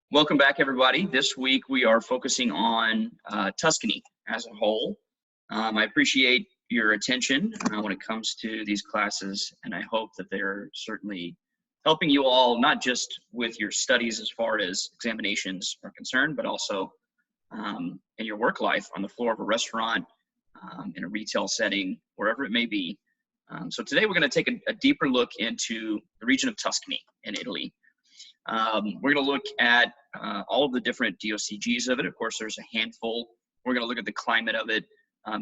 Welcome back, everybody. This week we are focusing on Tuscany as a whole. I appreciate your attention when it comes to these classes, and I hope that they're certainly helping you all, not just with your studies as far as examinations are concerned, but also in your work life on the floor of a restaurant, in a retail setting, wherever it may be. So today we're going to take a deeper look into the region of Tuscany in Italy. We're going to look at all of the different DOCGs of it. Of course, there's a handful. We're going to look at the climate of it,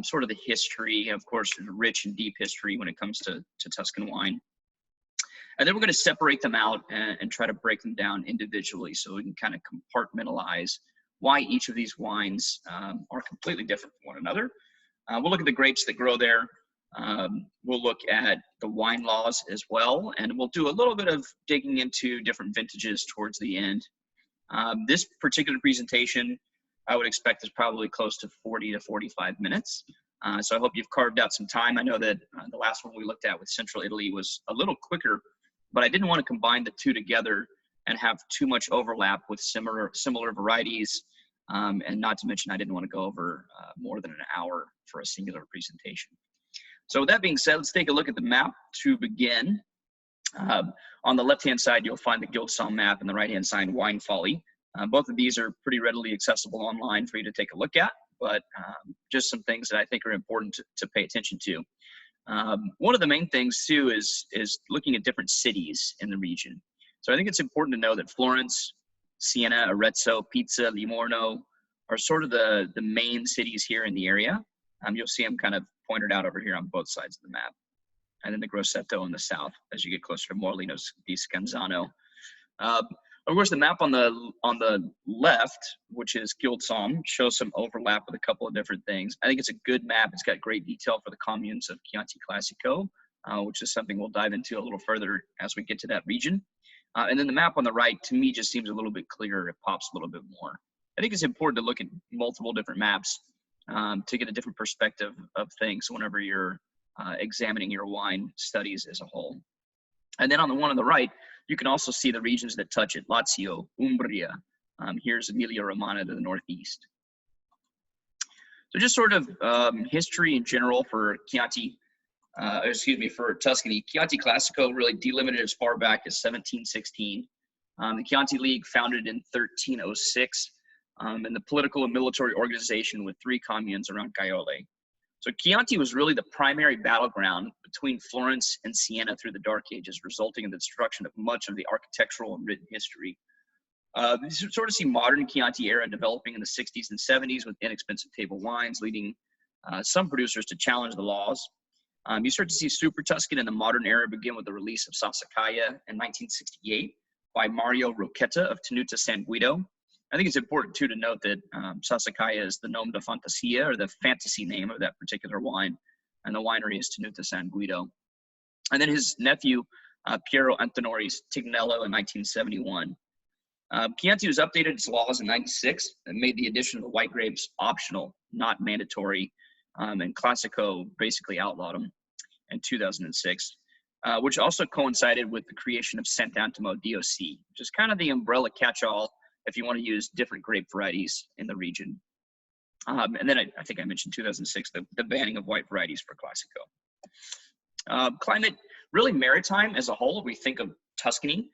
sort of the history, of course, rich and deep history when it comes to Tuscan wine. And then we're going to separate them out and try to break them down individually so we can kind of compartmentalize why each of these wines are completely different from one another. We'll look at the grapes that grow there. We'll look at the wine laws as well, and we'll do a little bit of digging into different vintages towards the end. This particular presentation, I would expect, is probably close to 40 to 45 minutes. So I hope you've carved out some time. I know that the last one we looked at with Central Italy was a little quicker, but I didn't want to combine the two together and have too much overlap with similar varieties. And not to mention, I didn't want to go over more than an hour for a singular presentation. So with that being said, let's take a look at the map to begin. On the left-hand side, you'll find the Guildsomm map, and the right-hand side, Wine Folly. Both of these are pretty readily accessible online for you to take a look at, but just some things that I think are important to pay attention to. One of the main things, too, is looking at different cities in the region. So I think it's important to know that Florence, Siena, Arezzo, Pisa, Livorno are sort of the main cities here in the area. You'll see them kind of pointed out over here on both sides of the map. And then the Grosseto in the south as you get closer to Morlino di Scanzano. Of course, the map on the left, which is Guildsomm, shows some overlap with a couple of different things. I think it's a good map. It's got great detail for the communes of Chianti Classico, which is something we'll dive into a little further as we get to that region. And then the map on the right, to me, just seems a little bit clearer. It pops a little bit more. I think it's important to look at multiple different maps to get a different perspective of things whenever you're examining your wine studies as a whole. And then on the one on the right, you can also see the regions that touch it: Lazio, Umbria. Here's Emilia-Romagna to the northeast. So just sort of history in general for Chianti, for Tuscany. Chianti Classico really delimited as far back as 1716. The Chianti League, founded in 1306. And the political and military organization with 3 communes around Gaiole. So Chianti was really the primary battleground between Florence and Siena through the Dark Ages, resulting in the destruction of much of the architectural and written history. You sort of see modern Chianti era developing in the 60s and 70s with inexpensive table wines, leading some producers to challenge the laws. You start to see Super Tuscan in the modern era begin with the release of Sassicaia in 1968 by Mario Rocchetta of Tenuta San Guido. I think it's important, too, to note that Sassicaia is the nome de fantasia, or the fantasy name of that particular wine, and the winery is Tenuta San Guido. And then his nephew, Piero Antonori Tignello, in 1971. Chianti was updated its laws in 96 and made the addition of the white grapes optional, not mandatory, and Classico basically outlawed them in 2006, which also coincided with the creation of Sant'Antimo DOC, which is kind of the umbrella catch-all if you want to use different grape varieties in the region. And then I think I mentioned 2006, the banning of white varieties for Classico. Climate, really maritime as a whole. We think of Tuscany,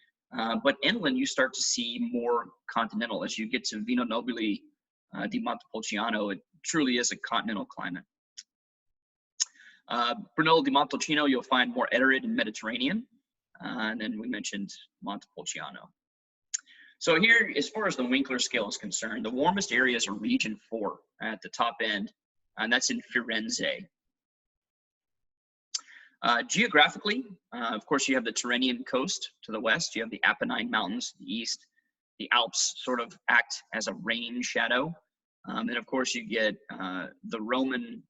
but inland you start to see more continental. As you get to Vino Nobile di Montepulciano, it truly is a continental climate. Brunello di Montalcino, you'll find more arid and Mediterranean. And then we mentioned Montepulciano. So here, as far as the Winkler scale is concerned, the warmest areas are region 4 at the top end, and that's in Firenze. Geographically, of course, you have the Tyrrhenian coast to the west, you have the Apennine Mountains to the east, the Alps sort of act as a rain shadow, and of course you get the Roman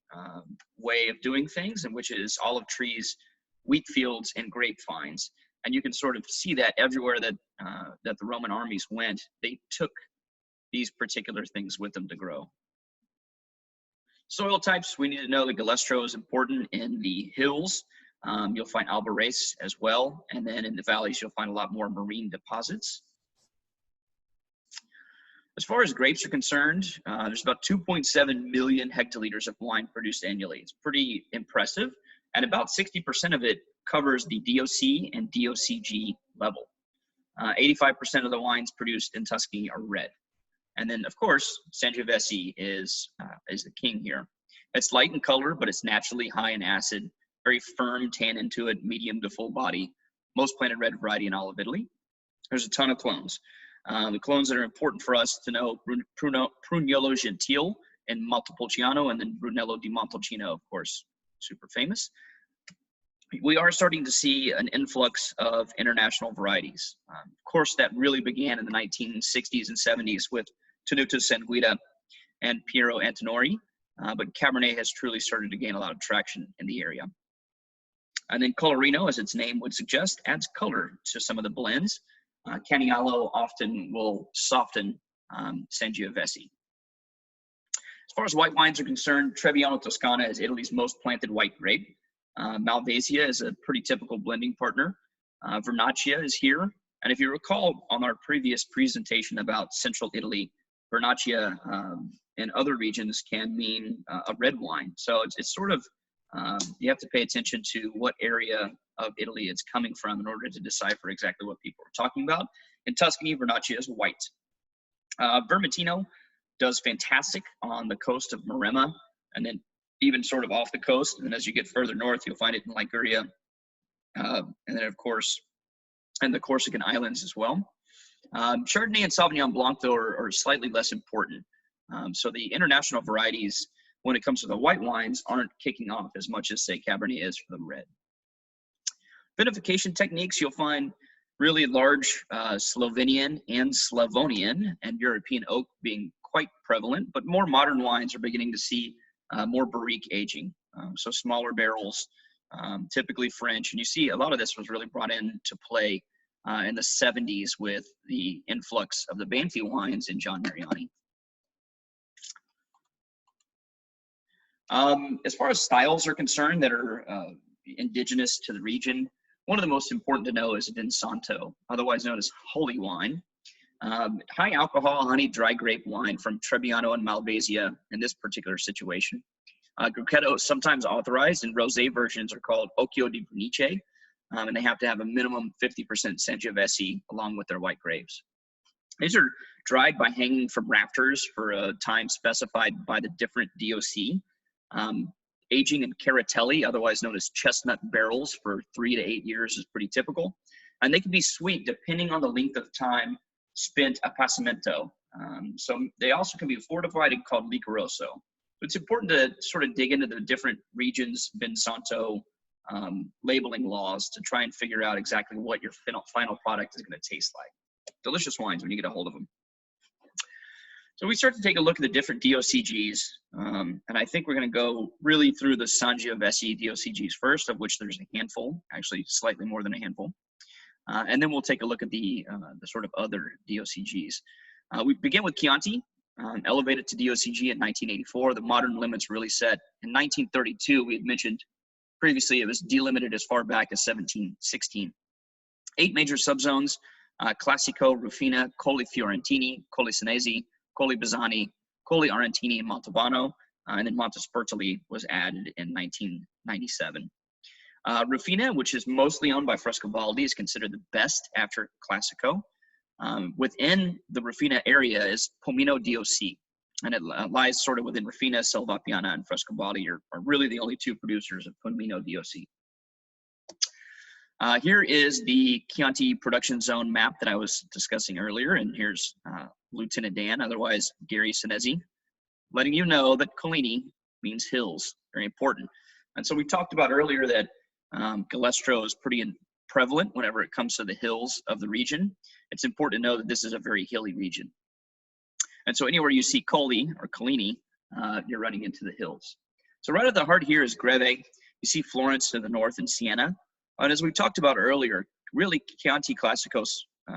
way of doing things, in which is olive trees, wheat fields, and grapevines. And you can sort of see that everywhere that the Roman armies went, they took these particular things with them to grow. Soil types, we need to know that Galestro is important in the hills. You'll find Albarese as well. And then in the valleys, you'll find a lot more marine deposits. As far as grapes are concerned, there's about 2.7 million hectoliters of wine produced annually. It's pretty impressive, and about 60% of it covers the DOC and DOCG level. 85% of the wines produced in Tuscany are red. And then, of course, Sangiovese is the king here. It's light in color, but it's naturally high in acid, very firm tannin to it, medium to full body. Most planted red variety in all of Italy. There's a ton of clones. The clones that are important for us to know, Brunello Gentile and Montepulciano, and then Brunello di Montalcino, of course, super famous. We are starting to see an influx of international varieties. Of course, that really began in the 1960s and 70s with Tenuta Sanguida and Piero Antinori, but Cabernet has truly started to gain a lot of traction in the area. And then Colorino, as its name would suggest, adds color to some of the blends. Canialo often will soften Sangiovese. As far as white wines are concerned, Trebbiano Toscana is Italy's most planted white grape. Malvasia is a pretty typical blending partner. Vernaccia is here. And if you recall on our previous presentation about central Italy, Vernaccia in other regions can mean a red wine. So it's sort of, you have to pay attention to what area of Italy it's coming from in order to decipher exactly what people are talking about. In Tuscany, Vernaccia is white. Vermentino does fantastic on the coast of Maremma, and then even sort of off the coast. And as you get further north, you'll find it in Liguria, and then of course, and the Corsican Islands as well. Chardonnay and Sauvignon Blanc, though, are slightly less important. So the international varieties, when it comes to the white wines, aren't kicking off as much as, say, Cabernet is for the red. Vinification techniques, you'll find really large Slovenian and Slavonian and European oak being quite prevalent, but more modern wines are beginning to see more barrique aging. So smaller barrels, typically French. And you see a lot of this was really brought into play in the 70s with the influx of the Banfi wines in John Mariani. As far as styles are concerned that are indigenous to the region, one of the most important to know is Vinsanto, otherwise known as holy wine. High alcohol, honey, dry grape wine from Trebbiano and Malvasia in this particular situation. Grucchetto is sometimes authorized, and rosé versions are called Occhio di Brunice, and they have to have a minimum 50% Sangiovese along with their white grapes. These are dried by hanging from rafters for a time specified by the different DOC. Aging in caratelli, otherwise known as chestnut barrels, for 3 to 8 years is pretty typical. And they can be sweet depending on the length of time spent a passamento. So they also can be fortified and called licoroso. It's important to sort of dig into the different regions' Vinsanto labeling laws to try and figure out exactly what your final product is going to taste like. Delicious wines when you get a hold of them. So we start to take a look at the different DOCGs, and I think we're going to go really through the Sangiovese DOCGs first, of which there's a handful, actually slightly more than a handful. And then we'll take a look at the sort of other DOCGs. We begin with Chianti, elevated to DOCG in 1984. The modern limits really set in 1932. We had mentioned previously it was delimited as far back as 1716. 8 major subzones: Classico, Rufina, Colli Fiorentini, Colli Senesi, Colli Bazzani, Colli Argentini, and Montalbano, and then Montespertoli was added in 1997. Rufina, which is mostly owned by Frescobaldi, is considered the best after Classico. Within the Rufina area is Pomino DOC, and it lies sort of within Rufina, Selvapiana, and Frescobaldi are really the only 2 producers of Pomino DOC. Here is the Chianti production zone map that I was discussing earlier, and here's Lieutenant Dan, otherwise Gary Senesi, letting you know that Collini means hills, very important. And so we talked about earlier that Galestro is pretty prevalent whenever it comes to the hills of the region. It's important to know that this is a very hilly region. And so anywhere you see Colli or Collini, you're running into the hills. So right at the heart here is Greve. You see Florence to the north and Siena. And as we talked about earlier, really Chianti Classicos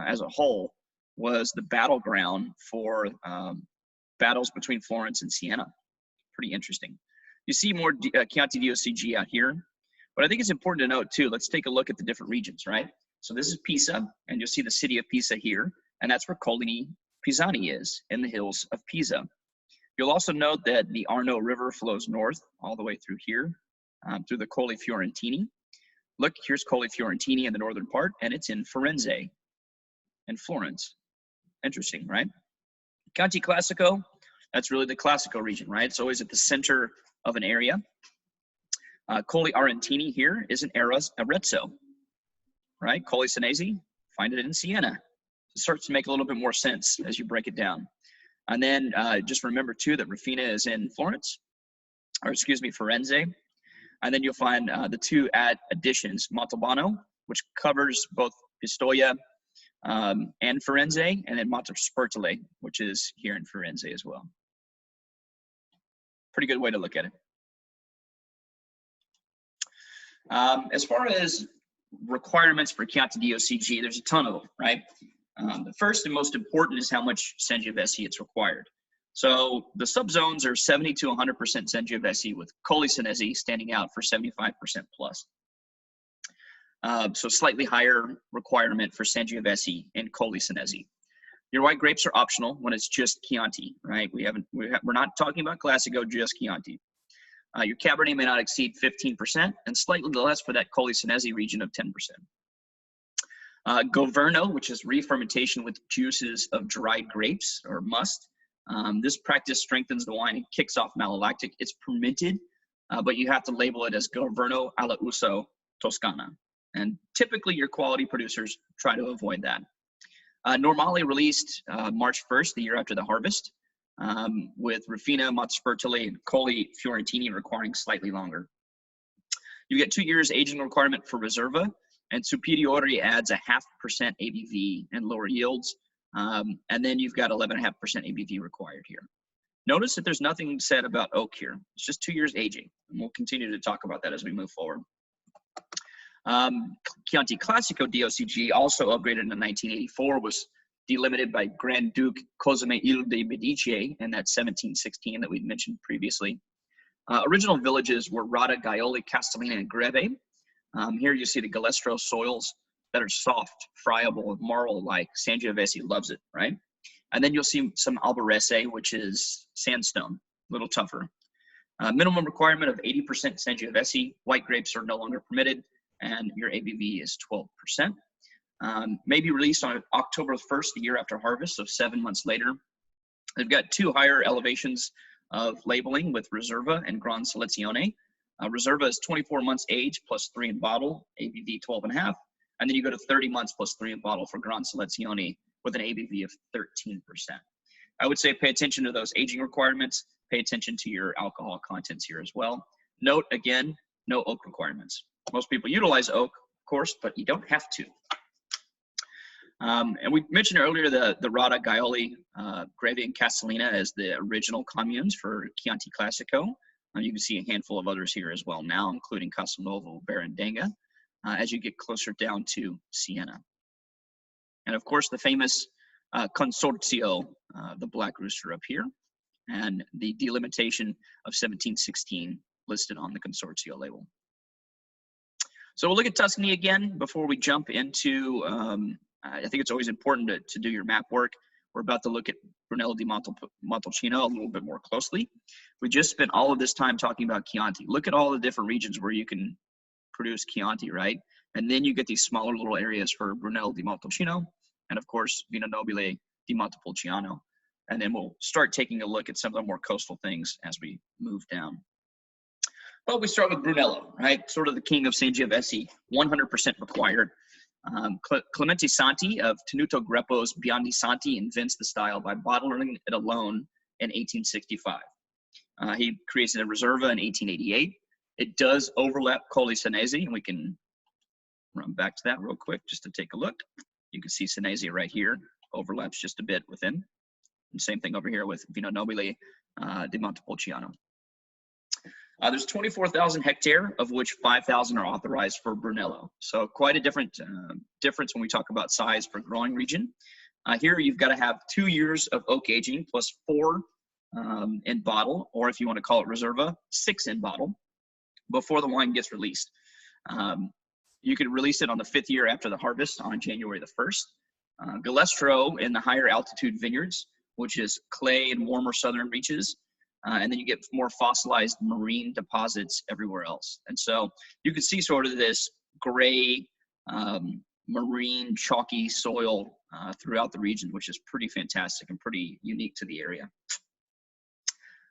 as a whole was the battleground for battles between Florence and Siena. Pretty interesting. You see more Chianti DOCG out here, but I think it's important to note too, let's take a look at the different regions, right? So this is Pisa, and you'll see the city of Pisa here, and that's where Collini Pisani is in the hills of Pisa. You'll also note that the Arno River flows north all the way through here, through the Colli Fiorentini. Look, here's Colli Fiorentini in the northern part, and it's in Firenze and Florence. Interesting, right? Chianti Classico, that's really the Classico region, right? It's always at the center of an area. Colli Arentini here is in Arezzo, right? Colli Senesi, find it in Siena. It starts to make a little bit more sense as you break it down. And then just remember too that Rafina is in Florence, or excuse me, Firenze. And then you'll find the two additions, Montalbano, which covers both Pistoia and Firenze, and then Montespertole, which is here in Firenze as well. Pretty good way to look at it. As far as requirements for Chianti DOCG, there's a ton of them, right? The first and most important is how much Sangiovese it's required. So the subzones are 70 to 100% Sangiovese, with Colli Senesi standing out for 75% plus. So slightly higher requirement for Sangiovese and Colli Senesi. Your white grapes are optional when it's just Chianti, right? We're not talking about Classico, just Chianti. Your Cabernet may not exceed 15%, and slightly less for that Colli Senesi region of 10%. Governo, which is re-fermentation with juices of dried grapes or must. This practice strengthens the wine and kicks off malolactic. It's permitted, but you have to label it as Governo alla Uso Toscana. And typically your quality producers try to avoid that. Normally released March 1st, the year after the harvest, with Rafina, Montespertole, and Colli Fiorentini requiring slightly longer. You get 2 years aging requirement for Reserva, and Superiore adds a 0.5% ABV and lower yields. And then you've got 11.5% ABV required here. Notice that there's nothing said about oak here. It's just 2 years aging, and we'll continue to talk about that as we move forward. Chianti Classico DOCG, also upgraded in 1984, was delimited by Grand Duke Cosime Il de' Medici in that 1716 that we mentioned previously. Original villages were Rada, Gaioli, Castellina, and Greve. Here you see the Galestro soils that are soft, friable, marl-like. Sangiovese loves it, right? And then you'll see some Albarese, which is sandstone, a little tougher. Minimum requirement of 80% Sangiovese. White grapes are no longer permitted, and your ABV is 12%. May be released on October 1st, the year after harvest, so 7 months later. They've got 2 higher elevations of labeling with Reserva and Gran Selezione. Reserva is 24 months age plus 3 in bottle, ABV 12.5. And then you go to 30 months plus 3 in bottle for Gran Selezione with an ABV of 13%. I would say pay attention to those aging requirements. Pay attention to your alcohol contents here as well. Note, again, no oak requirements. Most people utilize oak, of course, but you don't have to. And we mentioned earlier the Rada, Gaioli, Greve, and Castellina as the original communes for Chianti Classico. You can see a handful of others here as well now, including Castelnuovo, Berendenga, as you get closer down to Siena. And of course, the famous Consorzio, the Black Rooster up here, and the delimitation of 1716 listed on the Consorzio label. So we'll look at Tuscany again before we jump into, I think it's always important to do your map work. We're about to look at Brunello di Montalcino a little bit more closely. We just spent all of this time talking about Chianti. Look at all the different regions where you can produce Chianti, right? And then you get these smaller little areas for Brunello di Montalcino, and of course, Vino Nobile di Montepulciano. And then we'll start taking a look at some of the more coastal things as we move down. Well, we start with Brunello, right? Sort of the king of Sangiovese, 100% required. Clemente Santi of Tenuto Greppo's Biondi Santi invents the style by bottling it alone in 1865. He creates a Reserva in 1888. It does overlap Colli Senesi, and we can run back to that real quick just to take a look. You can see Senesi right here, overlaps just a bit within. And same thing over here with Vino Nobile di Montepulciano. There's 24,000 hectares, of which 5,000 are authorized for Brunello. So quite a difference when we talk about size for growing region. Here you've got to have 2 years of oak aging plus 4 in bottle, or if you want to call it Reserva, 6 in bottle before the wine gets released. You can release it on the 5th year after the harvest on January the 1st. Galestro in the higher altitude vineyards, which is clay and warmer southern reaches. And then you get more fossilized marine deposits everywhere else. And so you can see sort of this gray, marine, chalky soil throughout the region, which is pretty fantastic and pretty unique to the area.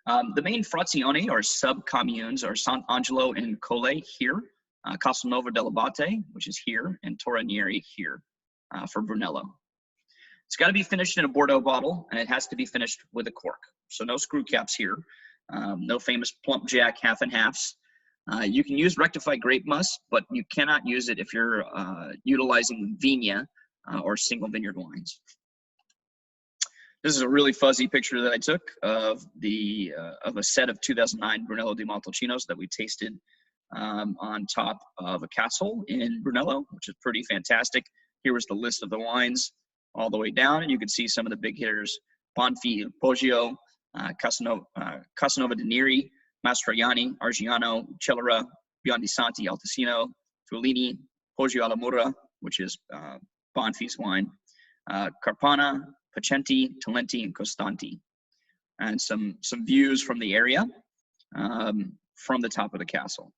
The main frazioni or sub-communes are Sant'Angelo and Colle here, Castelnuovo dell'Abate, which is here, and Torrenieri here for Brunello. It's got to be finished in a Bordeaux bottle, and it has to be finished with a cork. So no screw caps here, no famous plump jack half and halves. You can use rectified grape must, but you cannot use it if you're utilizing Vigna or single vineyard wines. This is a really fuzzy picture that I took of a set of 2009 Brunello di Montalcinos that we tasted on top of a castle in Brunello, which is pretty fantastic. Here was the list of the wines all the way down, and you can see some of the big hitters: Bonfi, Poggio, Casanova di Neri, Mastroianni, Argiano, Celera, Biondisanti, Altesino, Fuellini, Poggio alla Mura, which is Bonfi's wine, Carpana, Pacenti, Talenti, and Costanti. And some views from the area from the top of the castle.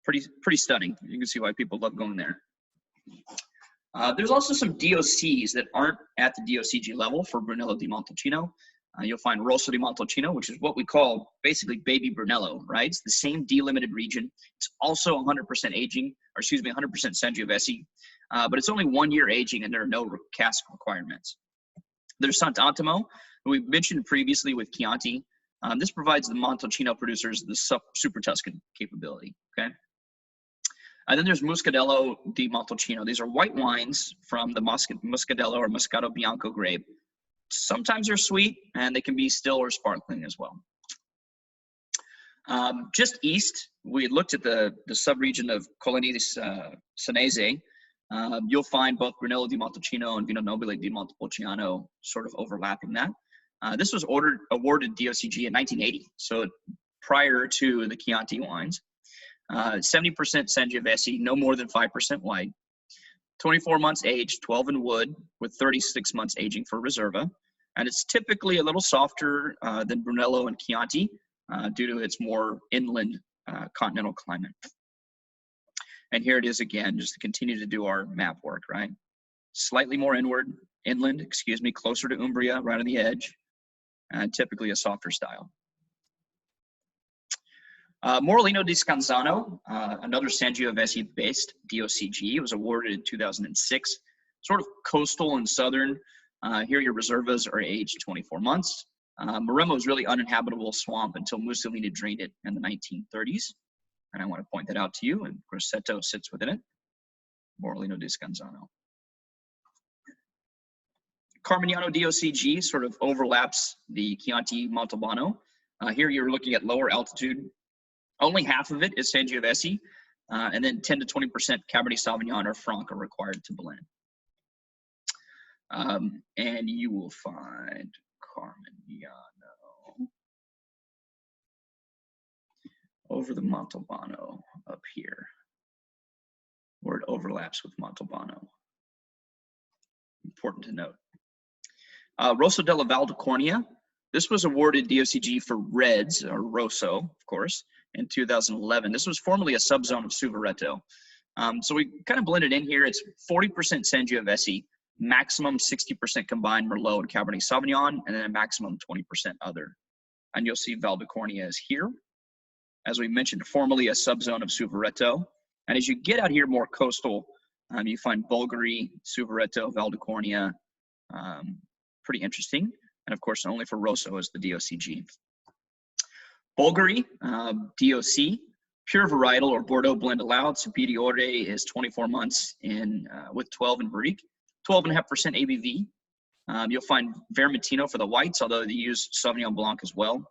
Pretty stunning. You can see why people love going there. There's also some DOCs that aren't at the DOCG level for Brunello di Montalcino. You'll find Rosso di Montalcino, which is what we call basically baby Brunello, right? It's the same delimited region. It's also 100% aging, or excuse me, 100% Sangiovese, but it's only 1 year aging and there are no cask requirements. There's Sant'Antimo, who we mentioned previously with Chianti. This provides the Montalcino producers the super Tuscan capability, okay? And then there's Muscadello di Montalcino. These are white wines from the Muscadello or Moscato Bianco grape. Sometimes they're sweet, and they can be still or sparkling as well. Just east, we looked at the subregion of Colline di Sanese. You'll find both Brunello di Montalcino and Vino Nobile di Montepulciano sort of overlapping that. This was awarded DOCG in 1980, so prior to the Chianti wines. 70% Sangiovese, no more than 5% white. 24 months aged, 12 in wood, with 36 months aging for Reserva. And it's typically a little softer than Brunello and Chianti due to its more inland continental climate. And here it is again, just to continue to do our map work, right? Slightly more inland, excuse me, closer to Umbria, right on the edge, and typically a softer style. Morellino di Scanzano, another Sangiovese-based DOCG, was awarded in 2006. Sort of coastal and southern. Here your Reservas are aged 24 months. Maremma was really uninhabitable swamp until Mussolini drained it in the 1930s. And I want to point that out to you, and Grosseto sits within it. Morellino di Scanzano. Carmignano DOCG sort of overlaps the Chianti Montalbano. Here you're looking at lower altitude. Only half of it is Sangiovese, and then 10 to 20% Cabernet Sauvignon or Franc are required to blend. And you will find Carmignano over the Montalbano up here, where it overlaps with Montalbano. Important to note. Rosso della Val di Cornia. This was awarded DOCG for reds, or Rosso, of course, in 2011. This was formerly a subzone of Suveretto. So we kind of blended in here. It's 40% Sangiovese, maximum 60% combined Merlot and Cabernet Sauvignon, and then a maximum 20% other. And you'll see Val di Cornia is here. As we mentioned, formerly a subzone of Suveretto. And as you get out here more coastal, you find Bulgari, Suveretto, Val di Cornia, pretty interesting. And of course, only for Rosso is the DOCG. Bulgari, DOC, pure varietal or Bordeaux blend allowed. Superiore is 24 months in with 12 in Barrique, 12.5% ABV. You'll find Vermentino for the whites, although they use Sauvignon Blanc as well.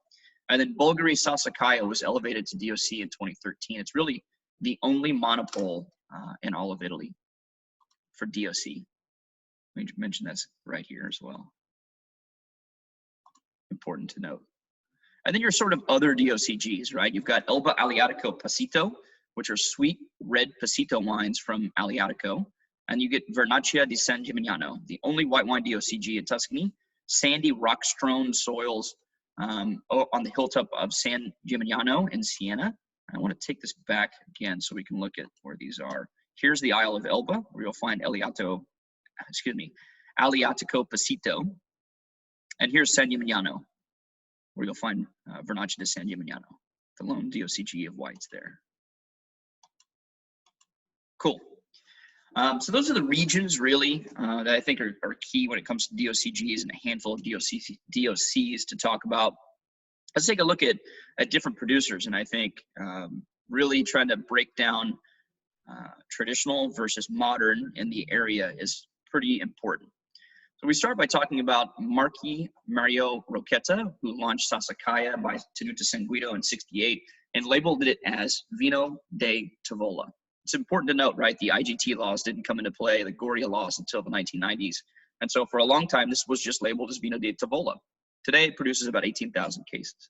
And then Bulgari Sassicaia was elevated to DOC in 2013. It's really the only monopole in all of Italy for DOC. Let me mention that's right here as well. Important to note. And then your sort of other DOCGs, right? You've got Elba Aleatico Passito, which are sweet red Passito wines from Aleatico. And you get Vernaccia di San Gimignano, the only white wine DOCG in Tuscany, sandy rock-strewn soils on the hilltop of San Gimignano in Siena. I want to take this back again so we can look at where these are. Here's the Isle of Elba, where you'll find Aleatico Pasito. And here's San Gimignano, where you'll find Vernaccia di San Gimignano, the lone DOCG of whites there. Cool. So those are the regions really that I think are key when it comes to DOCGs, and a handful of DOCs to talk about. Let's take a look at different producers, and I think really trying to break down traditional versus modern in the area is pretty important. So we start by talking about Marquis Mario Roqueta, who launched Sassicaia by Tenuta San Guido in '68 and labeled it as Vino de Tavola. It's important to note, right, the IGT laws didn't come into play, the Goria laws, until the 1990s. And so for a long time, this was just labeled as Vino de Tavola. Today, it produces about 18,000 cases.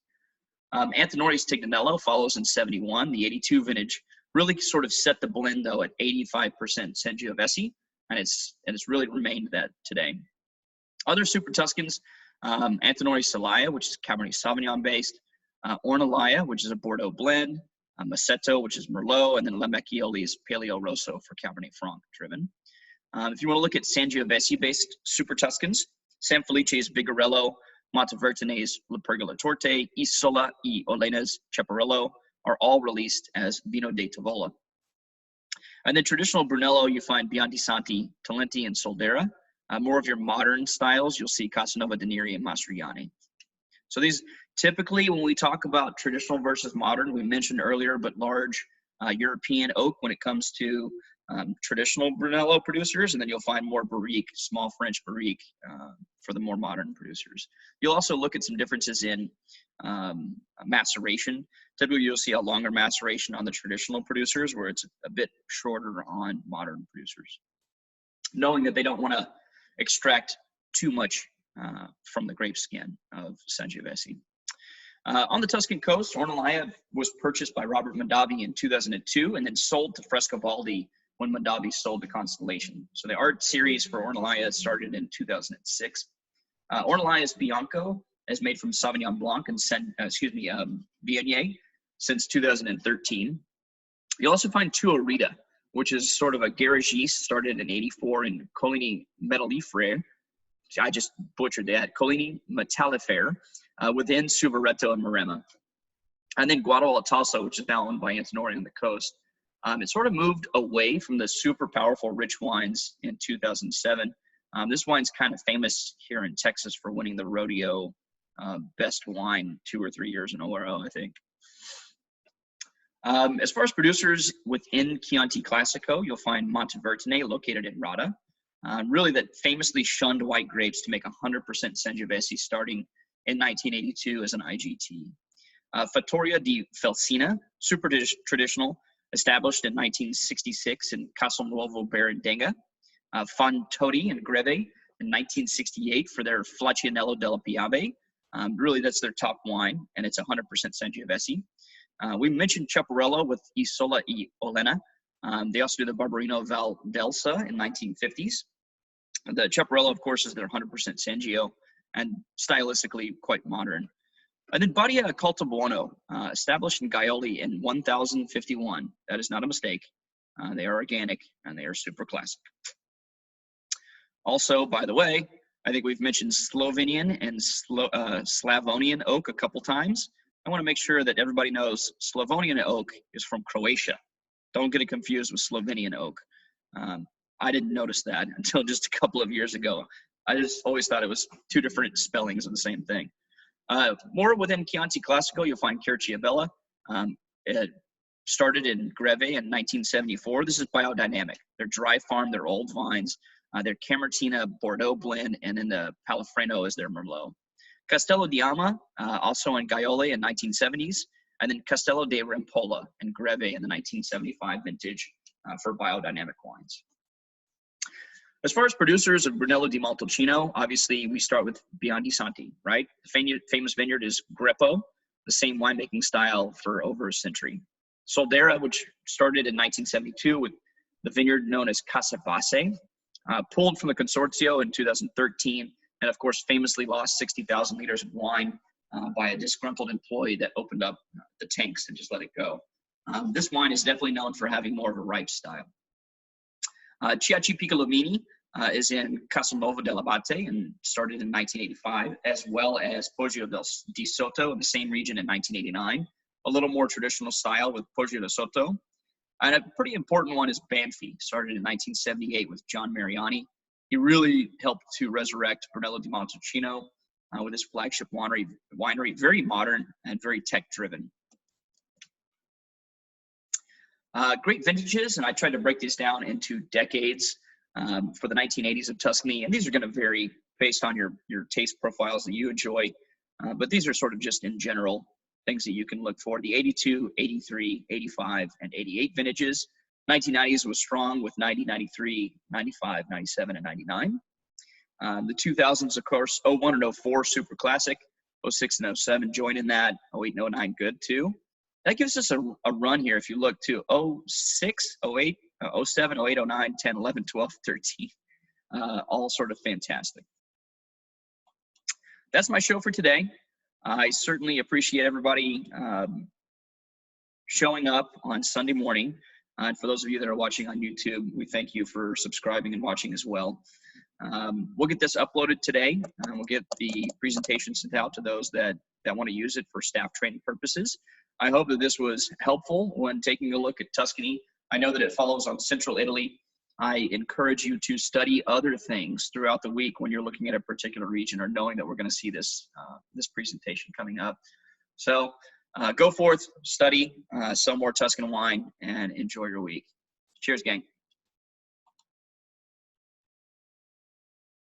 Antinori's Tignanello follows in '71. The '82 vintage really sort of set the blend, though, at 85% Sangiovese, and it's really remained that today. Other Super Tuscans, Antinori Celaya, which is Cabernet Sauvignon based, Ornellaia, which is a Bordeaux blend, Massetto, which is Merlot, and then Lamecchioli is Paleo Rosso for Cabernet Franc driven. If you want to look at Sangiovese-based Super Tuscans, San Felice's Vigorello, Monteverdine's La Pergola Torte, Isola e Olena's Ceparello are all released as Vino de Tavola. And then traditional Brunello, you find Biandisanti, Talenti, and Soldera. More of your modern styles, you'll see Casanova de Neri and Mastroianni. So these typically, when we talk about traditional versus modern, we mentioned earlier, but large European oak when it comes to traditional Brunello producers, and then you'll find more Barrique, small French Barrique for the more modern producers. You'll also look at some differences in maceration. Typically, you'll see a longer maceration on the traditional producers, where it's a bit shorter on modern producers, knowing that they don't want to extract too much from the grape skin of Sangiovese. On the Tuscan coast, Ornellaia was purchased by Robert Mondavi in 2002 and then sold to Frescobaldi when Mondavi sold the Constellation. So the art series for Ornellaia started in 2006. Ornellaia's Bianco is made from Sauvignon Blanc and Viognier since 2013. You also find Tuorita, which is sort of a Garagiste, started in '84 in Coligny Metallifere. I just butchered that. Coligny Metallifere within Suveretto and Maremma. And then Guadalajara, which is now owned by Antinori on the coast. It sort of moved away from the super powerful rich wines in 2007. This wine's kind of famous here in Texas for winning the rodeo best wine 2 or 3 years in a row, I think. As far as producers within Chianti Classico, you'll find Montevertine located in Rada. Really that famously shunned white grapes to make 100% Sangiovese starting in 1982 as an IGT. Fattoria di Felsina, super traditional, established in 1966 in Castelnuovo Berendenga. Fontoti and Greve in 1968 for their Flaccianello della Piave. Really, that's their top wine, and it's 100% Sangiovese. We mentioned Ceparello with Isola e Olena. They also do the Barberino Val d'Elsa in 1950s. The Ceparello, of course, is their 100% Sangio, and stylistically quite modern. And then Badia Coltabuono, established in Gaioli in 1051. That is not a mistake. They are organic, and they are super classic. Also, by the way, I think we've mentioned Slovenian and Slavonian oak a couple times. I want to make sure that everybody knows Slavonian oak is from Croatia. Don't get it confused with Slovenian oak. I didn't notice that until just a couple of years ago. I just always thought it was 2 different spellings of the same thing. More within Chianti Classico, you'll find Cerciabella. It started in Greve in 1974. This is biodynamic. They're dry farm, they're old vines. Their Camertina Bordeaux blend, and then the Palafreno is their Merlot. Castello di Ama, also in Gaiole in 1970s, and then Castello de Rampolla in Greve in the 1975 vintage for biodynamic wines. As far as producers of Brunello di Montalcino, obviously we start with Biandisanti, right? The famous vineyard is Greppo, the same winemaking style for over a century. Soldera, which started in 1972 with the vineyard known as Casa Base, pulled from the Consorzio in 2013, and of course famously lost 60,000 liters of wine by a disgruntled employee that opened up the tanks and just let it go. This wine is definitely known for having more of a ripe style. Chiaci Piccolomini is in Castelnuovo dell'Abate and started in 1985, as well as Poggio di Sotto in the same region in 1989. A little more traditional style with Poggio di Sotto. And a pretty important one is Banfi, started in 1978 with John Mariani. He really helped to resurrect Brunello di Montalcino with his flagship winery, very modern and very tech-driven. Great vintages, and I tried to break these down into decades for the 1980s of Tuscany, and these are going to vary based on your taste profiles that you enjoy, but these are sort of just in general things that you can look for. The 82, 83, 85, and 88 vintages. 1990s was strong with 90, 93, 95, 97, and 99. The 2000s, of course, 01 and 04, super classic. 06 and 07, join in that. 08 and 09, good too. That gives us a run here if you look to 06, 08, 07, 08, 09, 10, 11, 12, 13. All sort of fantastic. That's my show for today. I certainly appreciate everybody showing up on Sunday morning. And for those of you that are watching on YouTube, we thank you for subscribing and watching as well. We'll get this uploaded today, and we'll get the presentation sent out to those that want to use it for staff training purposes. I hope that this was helpful when taking a look at Tuscany. I know that it follows on central Italy. I encourage you to study other things throughout the week when you're looking at a particular region or knowing that we're going to see this, this presentation coming up. So go forth, study, sell more Tuscan wine, and enjoy your week. Cheers, gang.